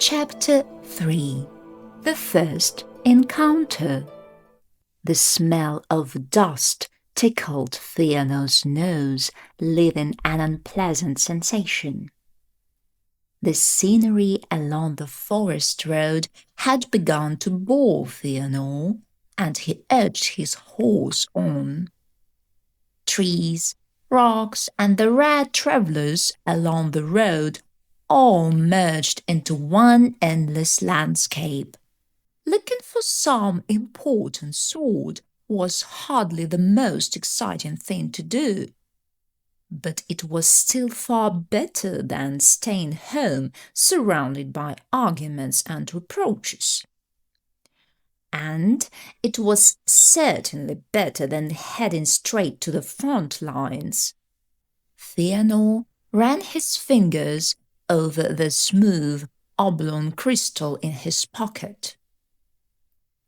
Chapter 3. The First Encounter. The smell of dust tickled Pheanor's nose, leaving an unpleasant sensation. The scenery along the forest road had begun to bore Pheanor, and he urged his horse on. Trees, rocks, and the rare travellers along the road all merged into one endless landscape. Looking for some important sword was hardly the most exciting thing to do, but it was still far better than staying home surrounded by arguments and reproaches. And it was certainly better than heading straight to the front lines. Pheanor ran his fingers over the smooth, oblong crystal in his pocket.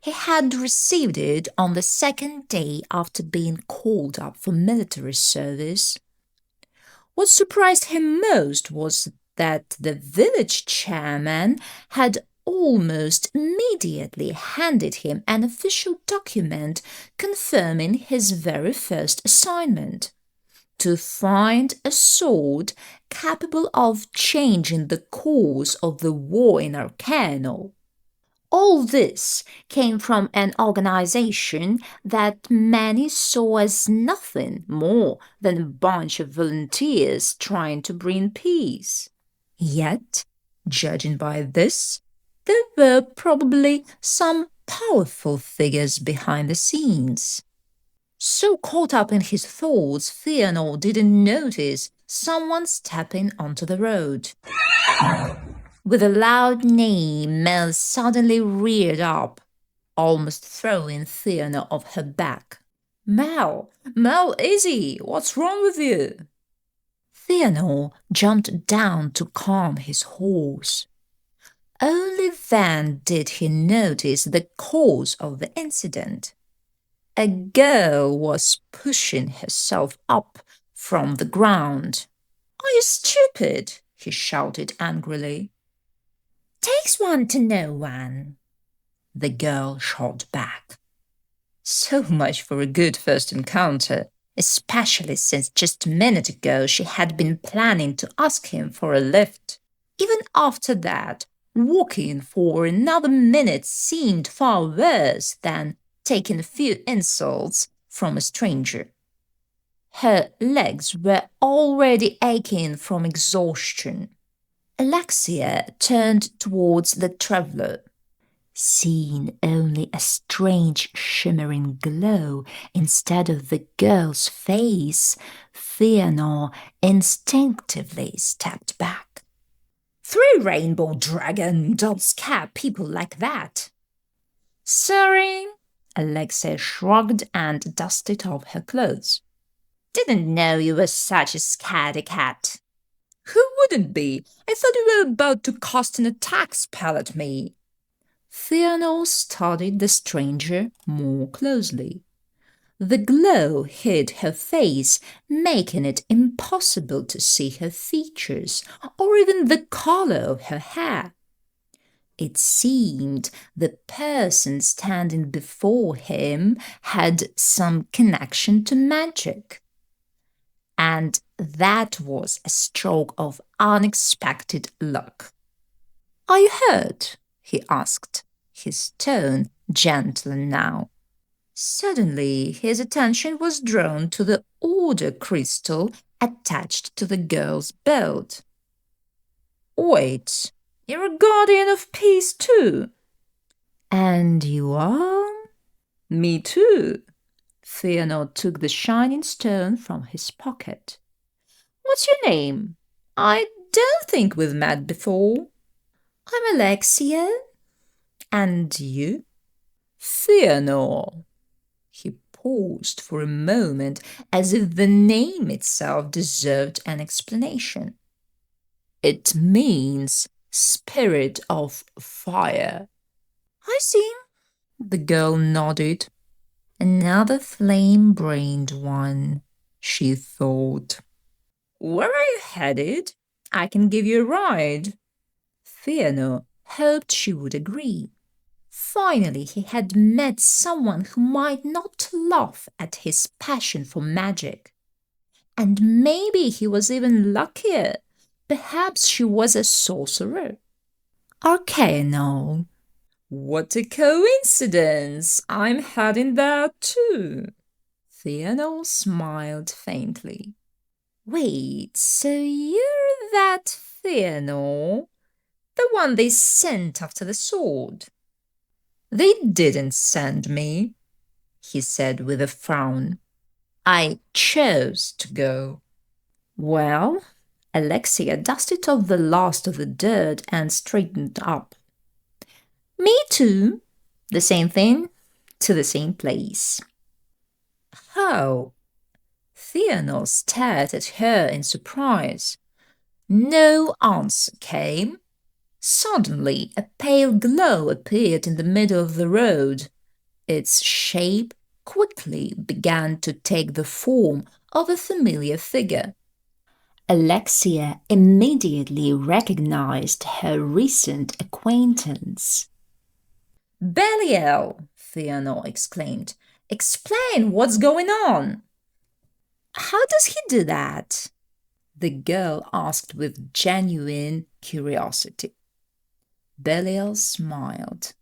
He had received it on the second day after being called up for military service. What surprised him most was that the village chairman had almost immediately handed him an official document confirming his very first assignment: to find a sword capable of changing the course of the war in Arcano. All this came from an organization that many saw as nothing more than a bunch of volunteers trying to bring peace. Yet, judging by this, there were probably some powerful figures behind the scenes. So caught up in his thoughts, Pheanor didn't notice someone stepping onto the road. With a loud neigh, Mel suddenly reared up, almost throwing Pheanor off her back. Mel, easy! What's wrong with you? Pheanor jumped down to calm his horse. Only then did he notice the cause of the incident. A girl was pushing herself up from the ground. Are you stupid? He shouted angrily. Takes one to know one, the girl shot back. So much for a good first encounter, especially since just a minute ago she had been planning to ask him for a lift. Even after that, walking for another minute seemed far worse than taking a few insults from a stranger. Her legs were already aching from exhaustion. Alexia turned towards the traveller. Seeing only a strange shimmering glow instead of the girl's face, Pheanor instinctively stepped back. Three rainbow dragon don't scare people like that. Sorry, Alexia shrugged and dusted off her clothes. Didn't know you were such a scaredy cat. Who wouldn't be? I thought you were about to cast an attack spell at me. Pheanor studied the stranger more closely. The glow hid her face, making it impossible to see her features or even the color of her hair. It seemed the person standing before him had some connection to magic. And that was a stroke of unexpected luck. Are you hurt? He asked, his tone gentler now. Suddenly his attention was drawn to the order crystal attached to the girl's belt. Wait, you're a guardian of peace too. And you are? Me too. Pheanor took the shining stone from his pocket. What's your name? I don't think we've met before. I'm Alexia. And you? Pheanor. He paused for a moment as if the name itself deserved an explanation. It means spirit of fire. I see. The girl nodded. Another flame-brained one, she thought. Where are you headed? I can give you a ride. Pheanor hoped she would agree. Finally, he had met someone who might not laugh at his passion for magic. And maybe he was even luckier. Perhaps she was a sorcerer. Arcano. What a coincidence! I'm heading there too. Pheanor smiled faintly. Wait, so you're that Pheanor? The one they sent after the sword? They didn't send me, he said with a frown. I chose to go. Well, Alexia dusted off the last of the dirt and straightened up. Me too. The same thing, to the same place. How? Pheanor stared at her in surprise. No answer came. Suddenly, a pale glow appeared in the middle of the road. Its shape quickly began to take the form of a familiar figure. Alexia immediately recognized her recent acquaintance. Belial, Pheanor exclaimed. Explain what's going on. How does he do that? The girl asked with genuine curiosity. Belial smiled.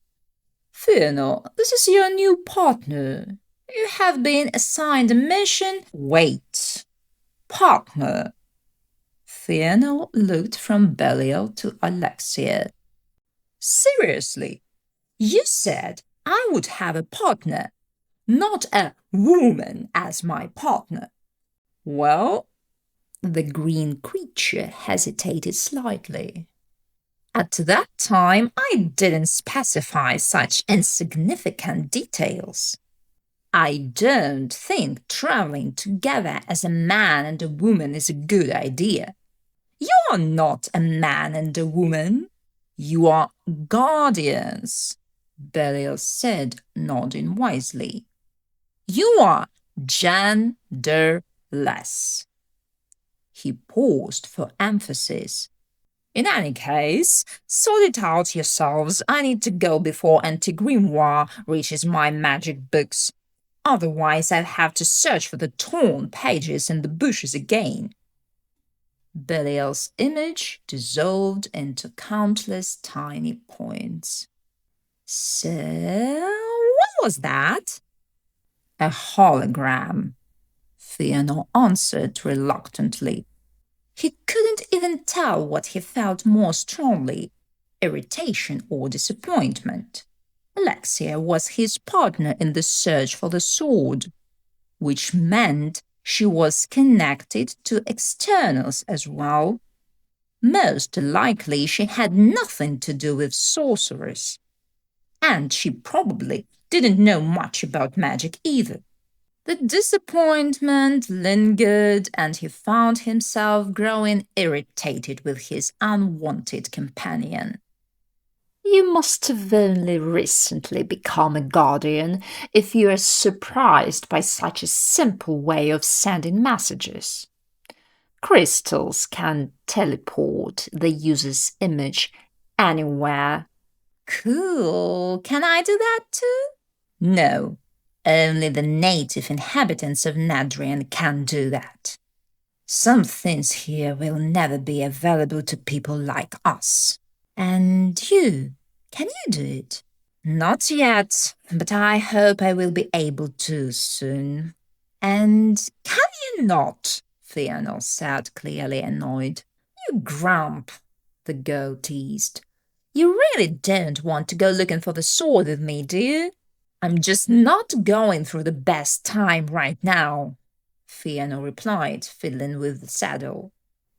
Pheanor, this is your new partner. You have been assigned a mission. Wait. Partner. Pheanor looked from Belial to Alexia. Seriously, you said I would have a partner, not a woman as my partner. Well, the green creature hesitated slightly. At that time, I didn't specify such insignificant details. I don't think traveling together as a man and a woman is a good idea. You are not a man and a woman. You are guardians, Belial said, nodding wisely. You are genderless. He paused for emphasis. In any case, sort it out yourselves. I need to go before Anti-Grimoire reaches my magic books. Otherwise, I'll have to search for the torn pages in the bushes again. Belial's image dissolved into countless tiny points. So, what was that? A hologram, Pheanor answered reluctantly. He couldn't even tell what he felt more strongly, irritation or disappointment. Alexia was his partner in the search for the sword, which meant she was connected to externals as well. Most likely she had nothing to do with sorcerers. And she probably didn't know much about magic either. The disappointment lingered, and he found himself growing irritated with his unwanted companion. You must have only recently become a guardian if you are surprised by such a simple way of sending messages. Crystals can teleport the user's image anywhere. Cool. Can I do that too? No. Only the native inhabitants of Nadrian can do that. Some things here will never be available to people like us. And you, can you do it? Not yet, but I hope I will be able to soon. And can you not? Pheanor said, clearly annoyed. You grump, the girl teased. You really don't want to go looking for the sword with me, do you? I'm just not going through the best time right now, Pheanor replied, fiddling with the saddle.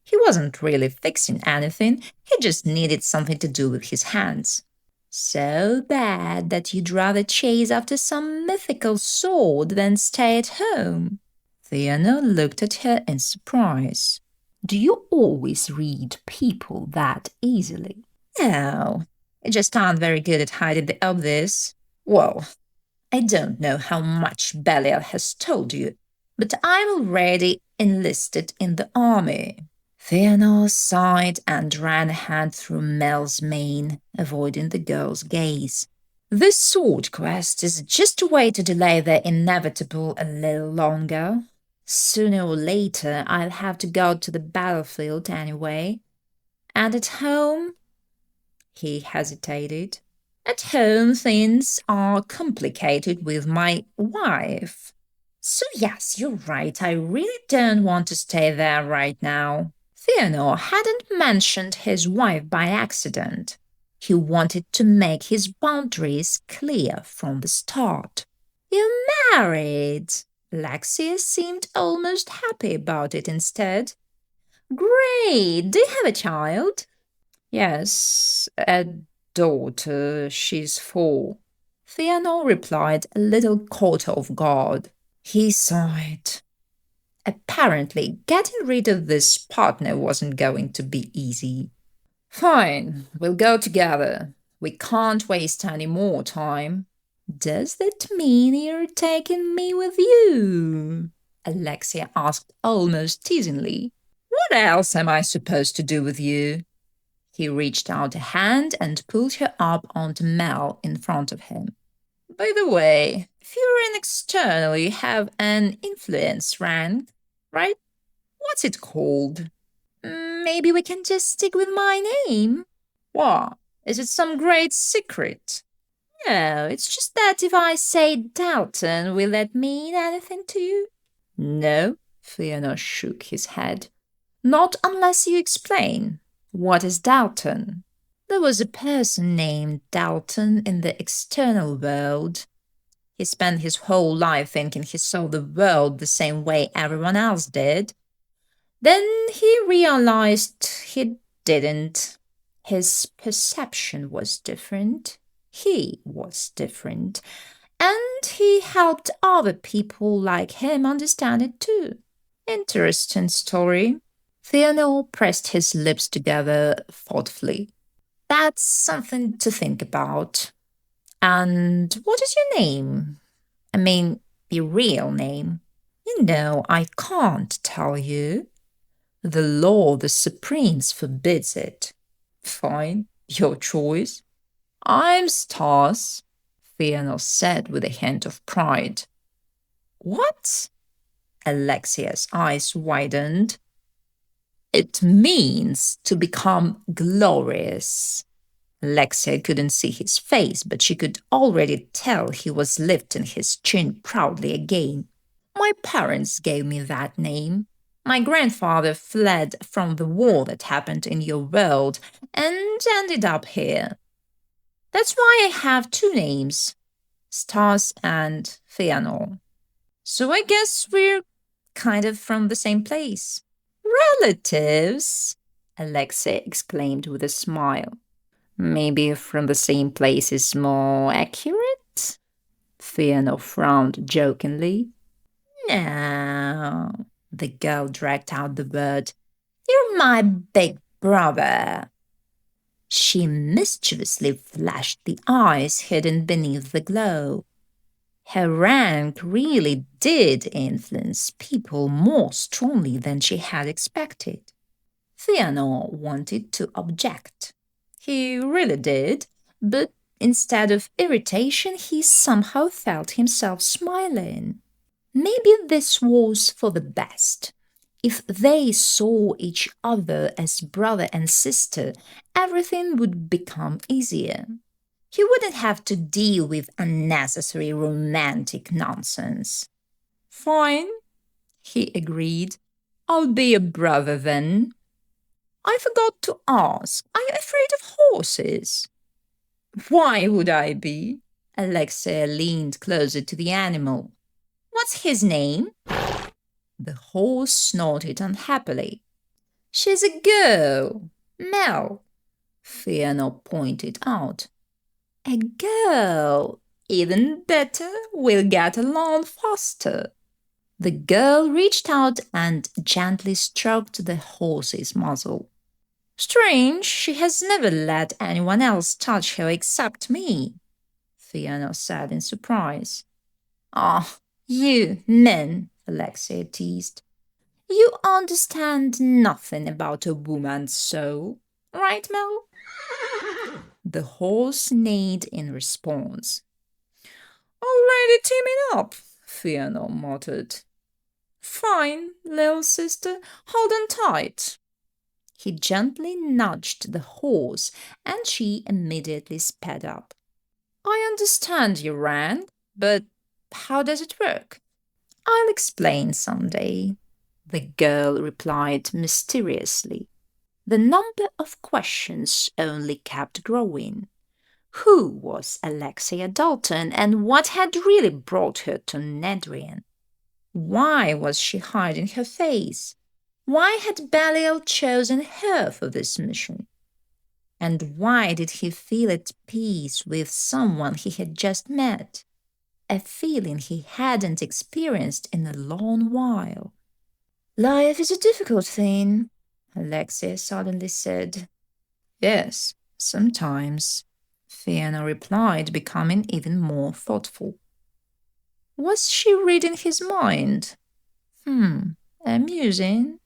He wasn't really fixing anything, he just needed something to do with his hands. So bad that you'd rather chase after some mythical sword than stay at home. Pheanor looked at her in surprise. Do you always read people that easily? No, I just aren't very good at hiding the obvious. Well, I don't know how much Belial has told you, but I'm already enlisted in the army. Pheanor sighed and ran a hand through Mel's mane, avoiding the girl's gaze. This sword quest is just a way to delay the inevitable a little longer. Sooner or later, I'll have to go to the battlefield anyway. And at home, he hesitated. At home, things are complicated with my wife. So, yes, you're right, I really don't want to stay there right now. Pheanor hadn't mentioned his wife by accident. He wanted to make his boundaries clear from the start. You're married. Alexia seemed almost happy about it instead. Great! Do you have a child? Yes, a daughter. She's 4. Pheanor replied, a little caught off guard. He sighed. Apparently, getting rid of this partner wasn't going to be easy. Fine, we'll go together. We can't waste any more time. Does that mean you're taking me with you? Alexia asked almost teasingly. What else am I supposed to do with you? He reached out a hand and pulled her up onto Mel in front of him. By the way, if you're an external, you have an influence rank, right? What's it called? Maybe we can just stick with my name. What? Is it some great secret? No, it's just that if I say Dalton, will that mean anything to you? No, Pheanor shook his head. Not unless you explain. What is Dalton? There was a person named Dalton in the external world. He spent his whole life thinking he saw the world the same way everyone else did. Then he realized he didn't. His perception was different. He was different. And he helped other people like him understand it too. Interesting story. Pheanor pressed his lips together thoughtfully. That's something to think about. And what is your name? I mean, your real name. You know, I can't tell you. The law, the Supremes forbids it. Fine, your choice. I'm Stas, Pheanor said with a hint of pride. What? Alexia's eyes widened. It means to become glorious. Alexia couldn't see his face, but she could already tell he was lifting his chin proudly again. My parents gave me that name. My grandfather fled from the war that happened in your world and ended up here. That's why I have 2 names, Stas and Pheanor. So I guess we're kind of from the same place. Relatives, Alexia exclaimed with a smile. Maybe from the same place is more accurate? Pheanor frowned jokingly. No, the girl dragged out the word. You're my big brother. She mischievously flashed the eyes hidden beneath the glow. Her rank really did influence people more strongly than she had expected. Pheanor wanted to object. He really did, but instead of irritation, he somehow felt himself smiling. Maybe this was for the best. If they saw each other as brother and sister, everything would become easier. He wouldn't have to deal with unnecessary romantic nonsense. Fine, he agreed. I'll be a brother then. I forgot to ask, are you afraid of horses? Why would I be? Alexia leaned closer to the animal. What's his name? The horse snorted unhappily. She's a girl. Mel, Pheanor pointed out. A girl. Even better, we'll get along faster. The girl reached out and gently stroked the horse's muzzle. Strange, she has never let anyone else touch her except me, Pheanor said in surprise. Ah, you men, Alexia teased. You understand nothing about a woman's soul, right, Mel? The horse neighed in response. Already teaming up, Pheanor muttered. Fine, little sister, hold on tight. He gently nudged the horse, and she immediately sped up. I understand you ran, but how does it work? I'll explain some day, the girl replied mysteriously. The number of questions only kept growing. Who was Alexia Dalton, and what had really brought her to Nedrian? Why was she hiding her face? Why had Belial chosen her for this mission? And why did he feel at peace with someone he had just met? A feeling he hadn't experienced in a long while. Life is a difficult thing, Alexia suddenly said. Yes, sometimes, Pheanor replied, becoming even more thoughtful. Was she reading his mind? Amusing.